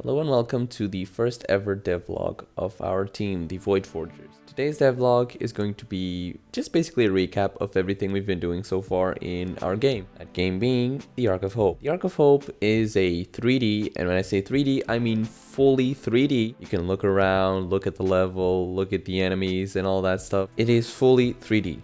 Hello and welcome to the first ever devlog of our team, the Void Forgers. Today's devlog is going to be just basically a recap of everything we've been doing so far in our game. That game being the Ark of Hope. The Ark of Hope is a 3D, and when I say 3D, I mean fully 3D. You can look around, look at the level, look at the enemies and all that stuff. It is fully 3D.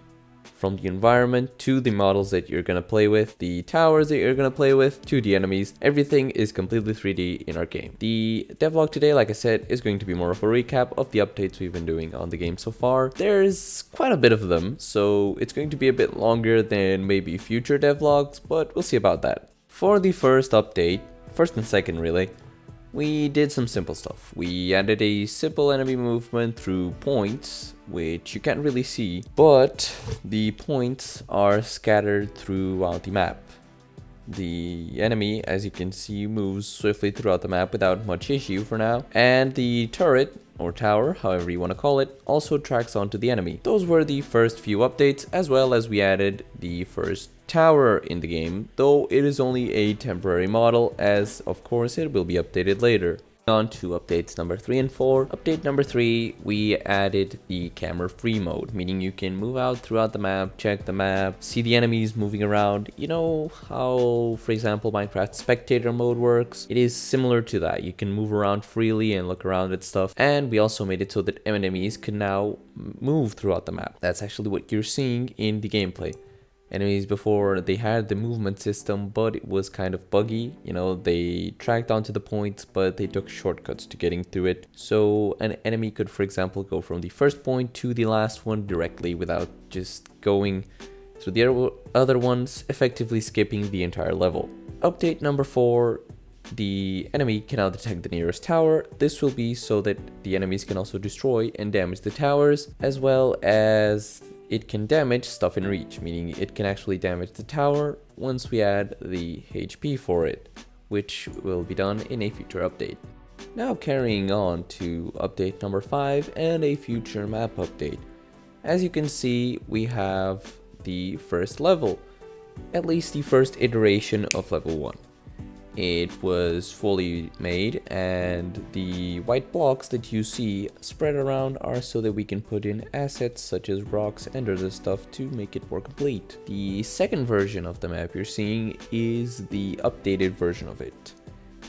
From the environment to the models that you're going to play with, the towers that you're going to play with, to the enemies, everything is completely 3D in our game. The devlog today, like I said, is going to be more of a recap of the updates we've been doing on the game so far. There's quite a bit of them, so it's going to be a bit longer than maybe future devlogs, but we'll see about that. For the first update, first and second really, we did some simple stuff. We added a simple enemy movement through points, which you can't really see, but the points are scattered throughout the map. The enemy, as you can see, moves swiftly throughout the map without much issue for now, and the turret, or tower, however you want to call it, also tracks onto the enemy. Those were the first few updates, as well as we added the first tower in the game, though it is only a temporary model, as of course it will be updated later. On to updates number 3 and 4. Update number 3, we added the camera free mode, meaning you can move out throughout the map, check the map, see the enemies moving around. You know how, for example, Minecraft spectator mode works? It is similar to that. You can move around freely and look around at stuff, and we also made it so that enemies can now move throughout the map. That's actually what you're seeing in the gameplay. Enemies before, they had the movement system, but it was kind of buggy. You know, they tracked onto the points, but they took shortcuts to getting through it. So an enemy could, for example, go from the first point to the last one directly without just going through the other ones, effectively skipping the entire level. Update number 4. The enemy can now detect the nearest tower. This will be so that the enemies can also destroy and damage the towers, as well as it can damage stuff in reach, meaning it can actually damage the tower once we add the HP for it, which will be done in a future update. Now carrying on to update number 5 and a future map update. As you can see, we have the first level, at least the first iteration of level 1. It was fully made, and the white blocks that you see spread around are so that we can put in assets such as rocks and other stuff to make it more complete. The second version of the map you're seeing is the updated version of it.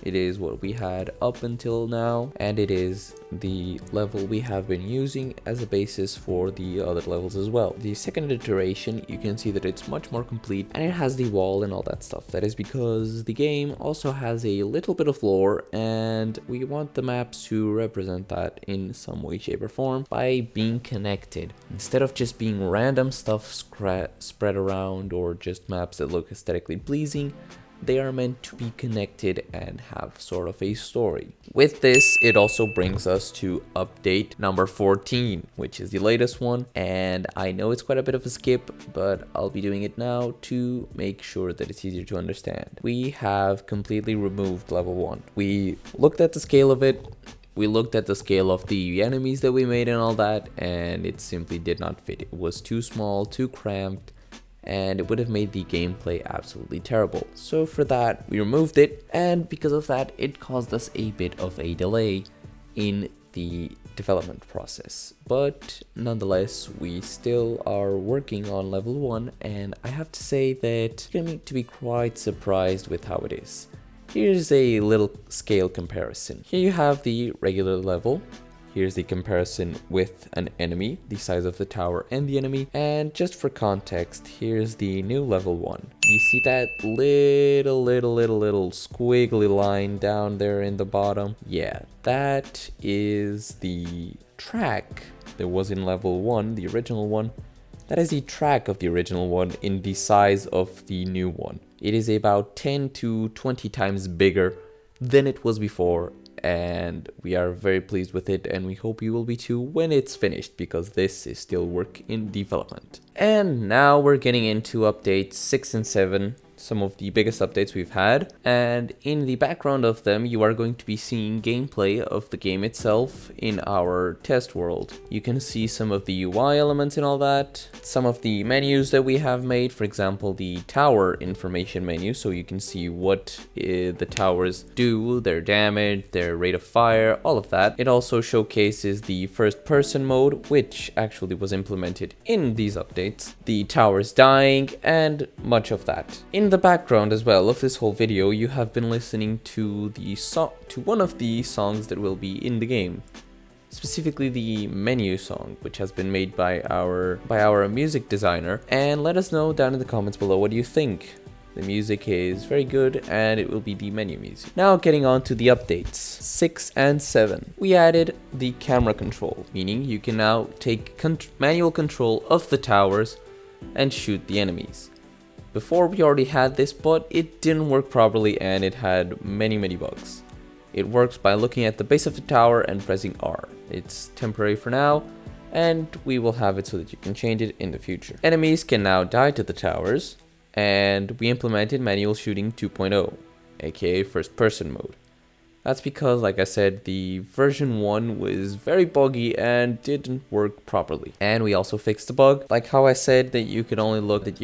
It is what we had up until now, and it is the level we have been using as a basis for the other levels as well. The second iteration, you can see that it's much more complete, and it has the wall and all that stuff. That is because the game also has a little bit of lore, and we want the maps to represent that in some way, shape, or form by being connected. Instead of just being random stuff spread around or just maps that look aesthetically pleasing, they are meant to be connected and have sort of a story. With this, it also brings us to update number 14, which is the latest one, and I know it's quite a bit of a skip, but I'll be doing it now to make sure that it's easier to understand. We have completely removed level 1. We looked at the scale of it, we looked at the scale of the enemies that we made and all that, and it simply did not fit. It was too small, too cramped, and it would have made the gameplay absolutely terrible. So for that, we removed it, and because of that, it caused us a bit of a delay in the development process. But nonetheless, we still are working on level 1, and I have to say that you're going to be quite surprised with how it is. Here's a little scale comparison. Here you have the regular level. Here's the comparison with an enemy, the size of the tower and the enemy. And just for context, here's the new level 1. You see that little squiggly line down there in the bottom? Yeah, that is the track that was in level 1, the original one. That is the track of the original one in the size of the new one. It is about 10 to 20 times bigger than it was before, and we are very pleased with it, and we hope you will be too when it's finished, because this is still work in development. And now we're getting into updates 6 and 7. some of the biggest updates we've had, and in the background of them you are going to be seeing gameplay of the game itself in our test world. You can see some of the UI elements and all that, some of the menus that we have made, for example the tower information menu, so you can see what the towers do, their damage, their rate of fire, all of that. It also showcases the first person mode, which actually was implemented in these updates, the towers dying, and much of that. In the background as well of this whole video, you have been listening to one of the songs that will be in the game, specifically the menu song, which has been made by our music designer. And let us know down in the comments below what you think. The music is very good and it will be the menu music. Now getting on to the updates 6 and 7. We added the camera control, meaning you can now take manual control of the towers and shoot the enemies. Before we already had this, but it didn't work properly and it had many bugs. It works by looking at the base of the tower and pressing R. It's temporary for now, and we will have it so that you can change it in the future. Enemies can now die to the towers, and we implemented manual shooting 2.0, aka first person mode. That's because, like I said, the version 1 was very buggy and didn't work properly. And we also fixed the bug, like how I said that you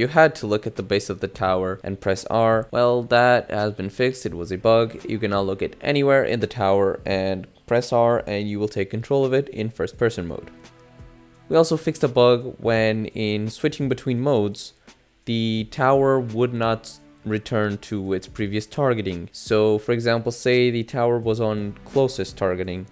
had to look at the base of the tower and press R. Well, that has been fixed. It was a bug. You can now look at anywhere in the tower and press R, and you will take control of it in first person mode. We also fixed a bug when in switching between modes, the tower would not return to its previous targeting. So for example, say the tower was on closest targeting.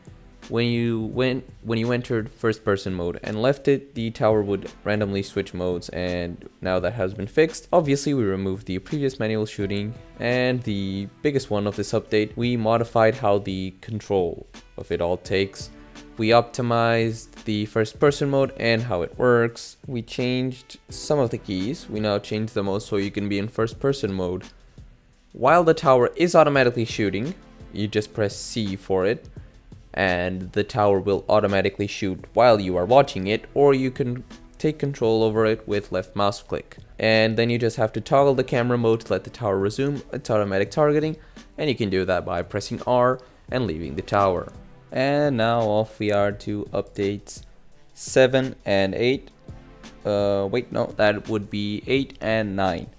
When you entered first person mode and left it, the tower would randomly switch modes, and now that has been fixed. Obviously we removed the previous manual shooting, and the biggest one of this update, we modified how the control of it all takes. We optimized the first person mode and how it works. We changed some of the keys. We now changed the mode so you can be in first person mode. While the tower is automatically shooting, you just press C for it, and the tower will automatically shoot while you are watching it, or you can take control over it with left mouse click. And then you just have to toggle the camera mode to let the tower resume its automatic targeting, and you can do that by pressing R and leaving the tower. And now off we are to updates 7 and 8. Wait, no, that would be 8 and 9.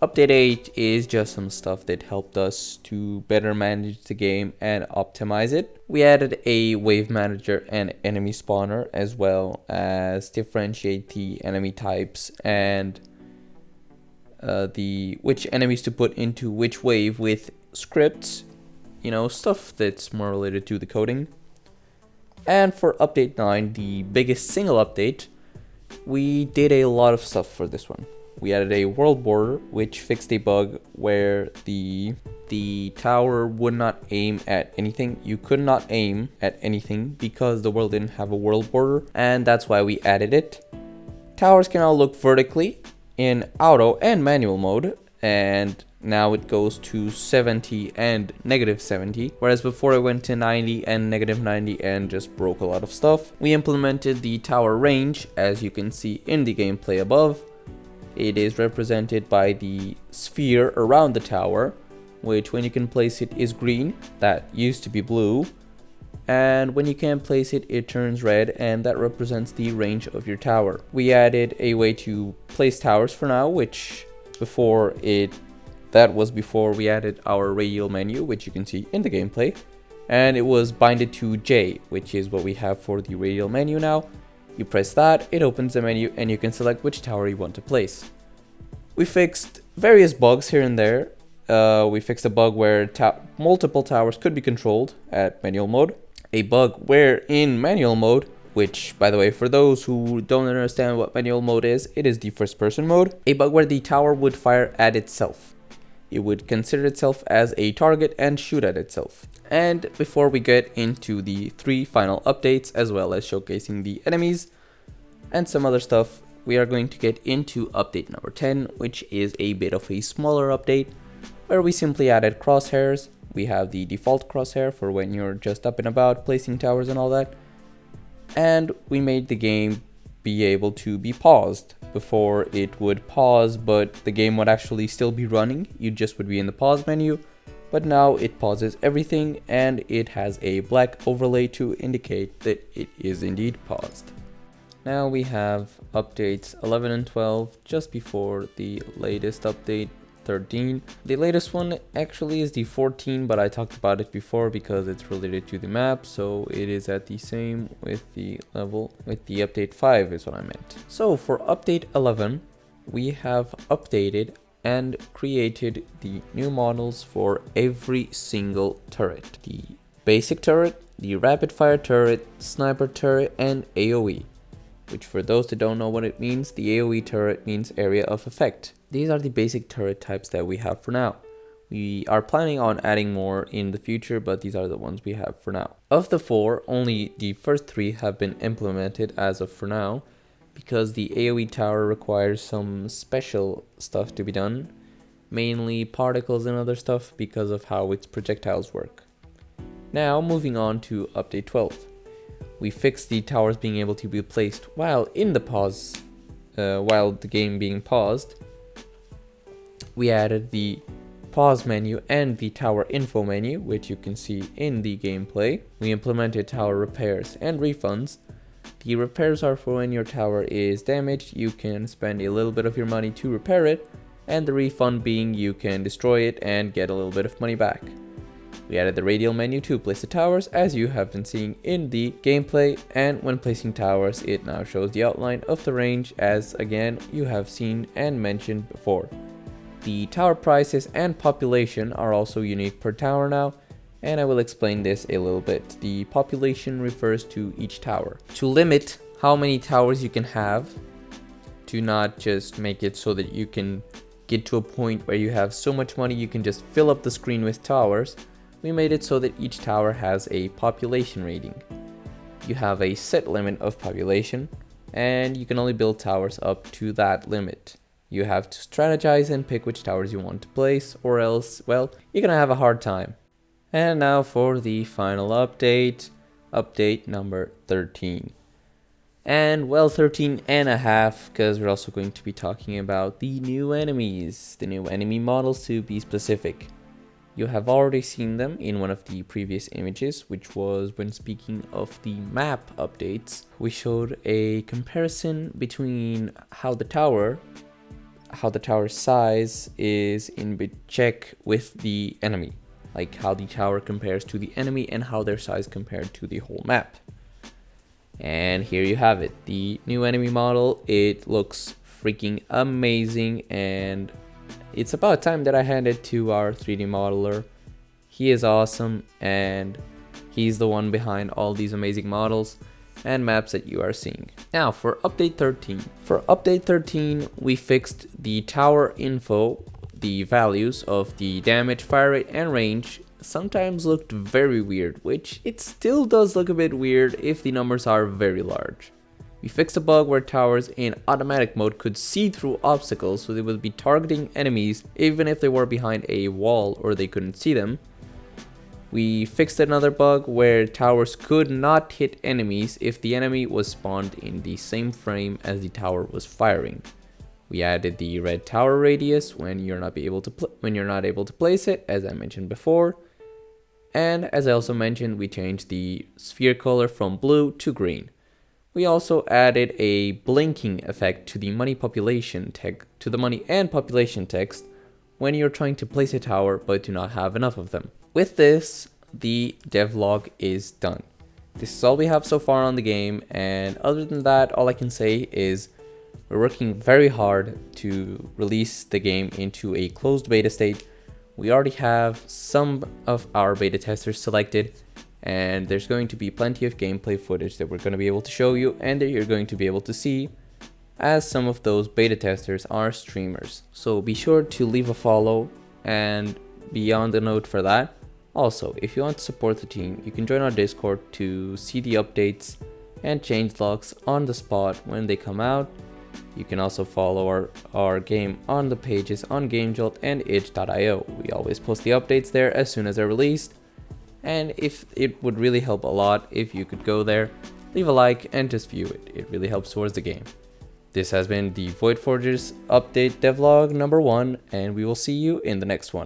Update 8 is just some stuff that helped us to better manage the game and optimize it. We added a wave manager and enemy spawner, as well as differentiate the enemy types and which enemies to put into which wave with scripts. You know, stuff that's more related to the coding. And for update 9, the biggest single update, we did a lot of stuff for this one. We added a world border, which fixed a bug where the tower would not aim at anything. You could not aim at anything because the world didn't have a world border, and that's why we added it. Towers can now look vertically in auto and manual mode, and now it goes to 70 and -70, whereas before it went to 90 and -90 and just broke a lot of stuff. We implemented the tower range, as you can see in the gameplay above. It is represented by the sphere around the tower, which when you can place it is green. That used to be blue. And when you can't place it, it turns red, and that represents the range of your tower. We added a way to place towers for now, which that was before we added our radial menu, which you can see in the gameplay. And it was binded to J, which is what we have for the radial menu now. You press that, it opens the menu, and you can select which tower you want to place. We fixed various bugs here and there. We fixed a bug where multiple towers could be controlled at manual mode. A bug where in manual mode, which, by the way, for those who don't understand what manual mode is, it is the first person mode. A bug where the tower would fire at itself. It would consider itself as a target and shoot at itself. And before we get into the 3 final updates, as well as showcasing the enemies and some other stuff, we are going to get into update number 10, which is a bit of a smaller update, where we simply added crosshairs. We have the default crosshair for when you're just up and about, placing towers and all that. And we made the game be able to be paused before it would pause, but the game would actually still be running. You just would be in the pause menu, but now it pauses everything and it has a black overlay to indicate that it is indeed paused. Now we have updates 11 and 12 just before the latest update 13. The latest one actually is the 14, but I talked about it before because it's related to the map, so it is at the same with the level with the update 5 is what I meant. So for update 11, we have updated and created the new models for every single turret. The basic turret, the rapid fire turret, sniper turret, and AoE. Which for those that don't know what it means, the AoE turret means area of effect. These are the basic turret types that we have for now. We are planning on adding more in the future, but these are the ones we have for now. Of the 4, only the first 3 have been implemented as of for now, because the AoE tower requires some special stuff to be done, mainly particles and other stuff because of how its projectiles work. Now moving on to update 12. We fixed the towers being able to be placed while in the pause, while the game being paused. We added the pause menu and the tower info menu, which you can see in the gameplay. We implemented tower repairs and refunds. The repairs are for when your tower is damaged, you can spend a little bit of your money to repair it, and the refund being you can destroy it and get a little bit of money back. We added the radial menu to place the towers, as you have been seeing in the gameplay, and when placing towers it now shows the outline of the range, as again you have seen and mentioned before. The tower prices and population are also unique per tower now, and I will explain this a little bit. The population refers to each tower. To limit how many towers you can have, to not just make it so that you can get to a point where you have so much money you can just fill up the screen with towers, we made it so that each tower has a population rating. You have a set limit of population, and you can only build towers up to that limit. You have to strategize and pick which towers you want to place, or else, well, you're gonna have a hard time. And now for the final update, update number 13. And well, 13 and a half, because we're also going to be talking about the new enemies, the new enemy models to be specific. You have already seen them in one of the previous images, which was when speaking of the map updates. We showed a comparison between how the tower size is in check with the enemy. Like how the tower compares to the enemy and how their size compared to the whole map. And here you have it, the new enemy model. It looks freaking amazing, and it's about time that I hand it to our 3D modeler. He is awesome, and he's the one behind all these amazing models and maps that you are seeing. Now for update 13. For update 13, we fixed the tower info. The values of the damage, fire rate, and range sometimes looked very weird, which it still does look a bit weird if the numbers are very large. We fixed a bug where towers in automatic mode could see through obstacles, so they would be targeting enemies even if they were behind a wall or they couldn't see them. We fixed another bug where towers could not hit enemies if the enemy was spawned in the same frame as the tower was firing. We added the red tower radius when you're not able to place it, as I mentioned before. And as I also mentioned, we changed the sphere color from blue to green. We also added a blinking effect to the money and population text when you're trying to place a tower but do not have enough of them. With this, the devlog is done. This is all we have so far on the game, and other than that, all I can say is we're working very hard to release the game into a closed beta state. We already have some of our beta testers selected, and there's going to be plenty of gameplay footage that we're going to be able to show you and that you're going to be able to see, as some of those beta testers are streamers. So be sure to leave a follow and be on the note for that. Also, if you want to support the team, you can join our Discord to see the updates and changelogs on the spot when they come out. You can also follow our game on the pages on GameJolt and itch.io. We always post the updates there as soon as they're released. And if it would really help a lot if you could go there, leave a like and just view it. It really helps towards the game. This has been the Void Forgers update devlog number 1, and we will see you in the next one.